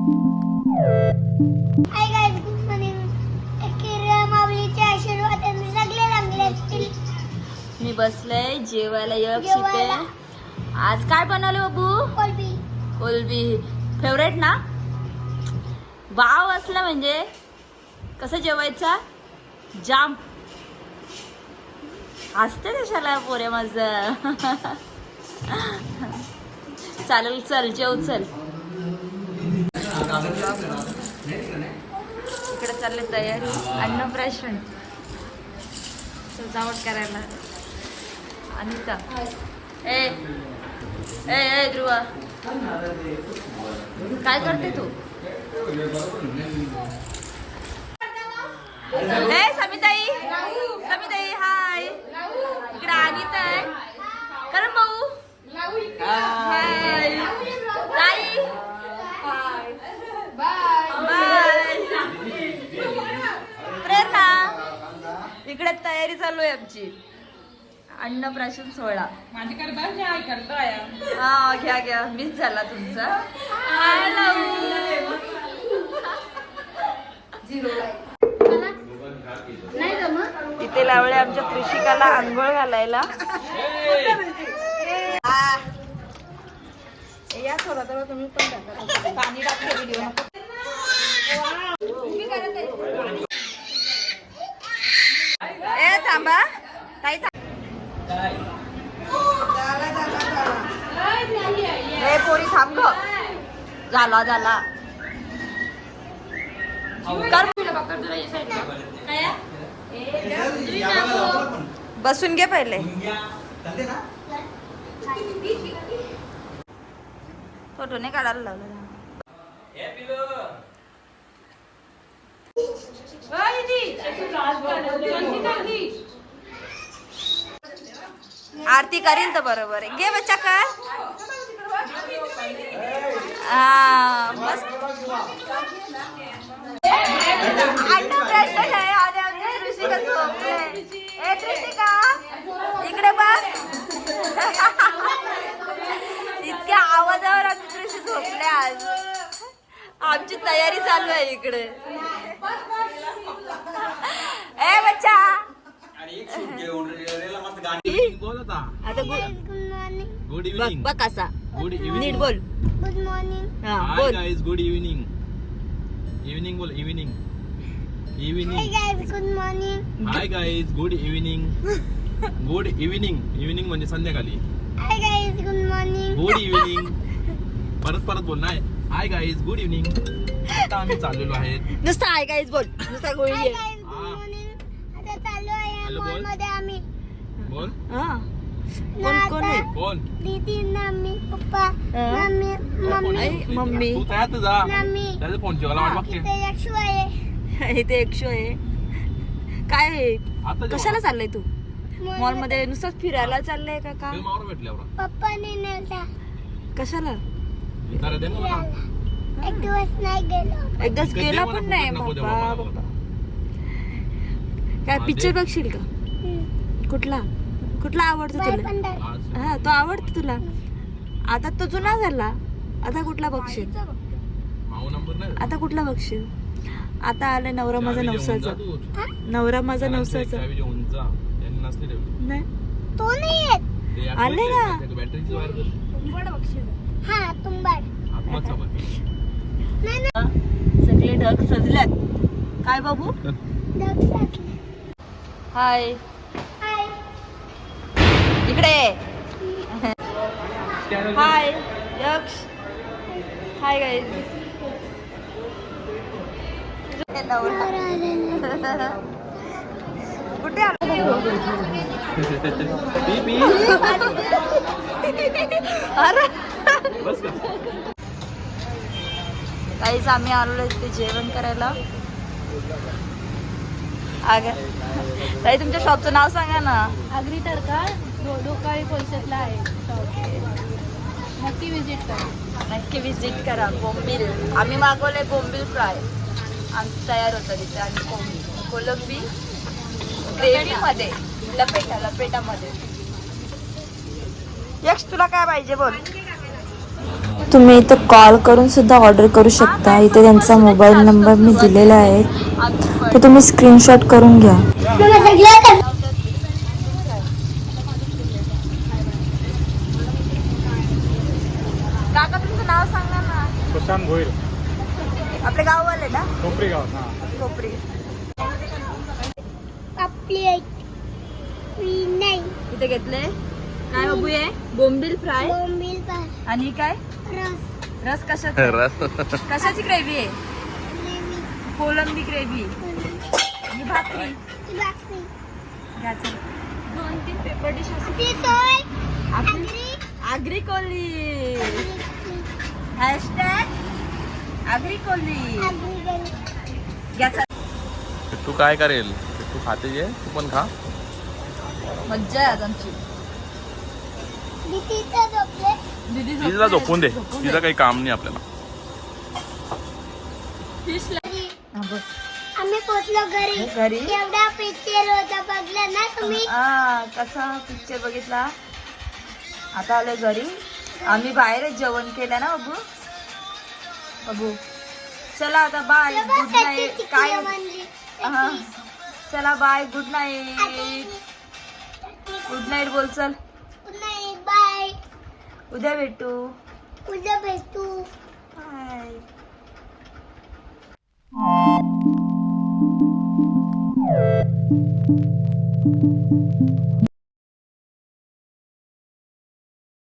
हाय guys, good morning. माऊलीचे आशीर्वाद आम्ही सगळे लागले असतील. मी बसले जेवायला. यश इथे. जेवायला. आज काय बनवले बाबू? कोलबी. कोलबी फेवरेट ना. वाव असला म्हणजे कसं जेवायचा जाम असते कशाला पोरे माझं. चालेल चल जेव चल. इकडे चालले तयारी अन्नप्राशन सजावट करायला. अनिता ए ए ए ध्रुवा काय करते तू? ए समिताई समिताई हाय. इकडे अनिता आहे. कर भाऊ हाय. ताई बाय. प्रेरणा इकडे तयारी चालू आहे आमची अन्नप्राशन सोहळा. हा घ्या घ्या मिस झाला तुमचा. इथे लावले आमच्या कृषिकाला आंघोळ घालायला. या थोडा थोडा तुम्ही पण टाका. पाणी टाकते व्हिडिओ. ए थांबा ताई ए पोरी थांब. झाला झाला कर. बसून घे पहिले. फोटो नाही काढायला लावला. आरती करीन तर बरोबर आहे. घे बच्चा कर. हा मस्त. अन्नप्राशन आहे आणि आमची कृषिका झोपले. ए कृषिका इकडे बघ. इतक्या आवाजावर आमची कृषी झोपले आज. आमची तयारी चालू आहे इकडे. ए बच्चा आता गुड इव्हनिंग. बघ कसा गुड नीट इव्हनिंग. बोल. Good morning. हा हाय बोल. Guys, good evening. इव्हनिंग बोल. Evening. Hi evening. Guys, good morning. Hi guys, good evening. Good evening. Evening म्हणजे संध्याकाळी. Hi guys, good morning. Good evening. परत परत बोल. नाही हाय गाइस, गुड इव्हनिंग. आता आम्ही चाललेलो आहेत. नुसतं आहे काहीच बोल. नुसता गोळी हाय आहे. Guys, good morning. आता चालू आहे हॅलो, बोल. मॉल मध्ये आम्ही. बोल. हा कोण कोण आहे? बोल. दीदी, मम्मी, पप्पा, हा. मम्मी, आई, मम्मी. तू तयार जा. मम्मी. त्याचा फोन ठेवायला वाट बघते. इथे यक्षू आहे. इथे एकशो आहे. काय आहे? आता कशाला चाललंय तू? मॉल मध्ये नुसतं फिरायला चाललंय का काय? मावर भेटल्यावर पप्पाने नेलता कशाला? जरा दे मला. एक दिवस नाही गेलो. एकदाच कधी गेला मला पण नाही नको देऊ बाबा बाबा. बाबा. काय हा, पिक्चर दे. बघशील का? कुठला कुठला आवडतो तुला? पंधरा. आज हा तो आवडतो तुला. आता तो जुना झाला. आता कुठला बघशील? माऊ नंबर नाही. आता कुठला बघशील? आता आलाय नवरा माझा चावी जेवून जा नवसाचा. तू. नवरा माझा चावी नवसाचा. जेवून जा. त्यांनी नसते ठेवली. नाही तो नाही येत. ते आले ना. बॅटरीची वायर कर. हा तुंबाड. आत्माच सोबत. नाही नाही. सगळे ढग सजल्यात. काय बाबू? दक्षात. हाय हाय. इकडे. हाय यक्ष. Hi guys. कुठे आलो? P P. अरे बस का. काहीच आम्ही आलो इथे जेवण करायला. ताई तुमच्या शॉपचं नाव सांगा ना. आगरी तडका डोकाळी पोलशेतला आहे शॉप. नक्की विजिट करा. नक्की विजिट करा. बोंबील आम्ही मागवले बोंबील फ्राय. आमचं तयार होतं तिथे. आणि कोलंबी ग्रेव्हीमध्ये लपेटामध्ये. यक्ष तुला काय पाहिजे बोल. तुम्ही इथं कॉल करून सुद्धा ऑर्डर करू शकता. इथे त्यांचा मोबाईल नंबर मी दिलेला आहे, तर तुम्ही स्क्रीनशॉट करून घ्या. मग सगळं कर. काका तुमचं नाव सांगा ना. प्रशांत भोईर, आपले गाववाले ना. कोपरी गाव. हा, कोपरी. आपली नाही इथे घेतले काय बाबू आहे. बोंबील फ्राय बोंबील पार आणि काय रस रस कशाचा रस कशाची ग्रेव्ही आहे. नेहमी कोलंबी ग्रेव्ही आणि भाकरी. ती भाकरी घ्यायचं 2-3 पेपर डिश असते. ती सोय आगरी आगरी कोली. हॅशटॅग आगरी कोली. घ्यायचं. तू काय करेल, तू खाते जे, तू पण खा. मज्जा आहे आज आमची. तिथं झोपले. दीदी तिला झोपून दे, तिचं काही काम नाही आपल्याला. आम्ही पोचलो घरी. घरी एवढा पिक्चर होता बघला ना तुम्ही. कसा पिक्चर बघितला. आता आलोय घरी. आम्ही बाहेरच जेवण केलं ना बाबू. बाबू चला आता बाय, गुड नाईट. काय हा, चला bye, good night. Good night बोल. चल नाही बाय. उद्या भेटू. उद्या भेटू. बाय.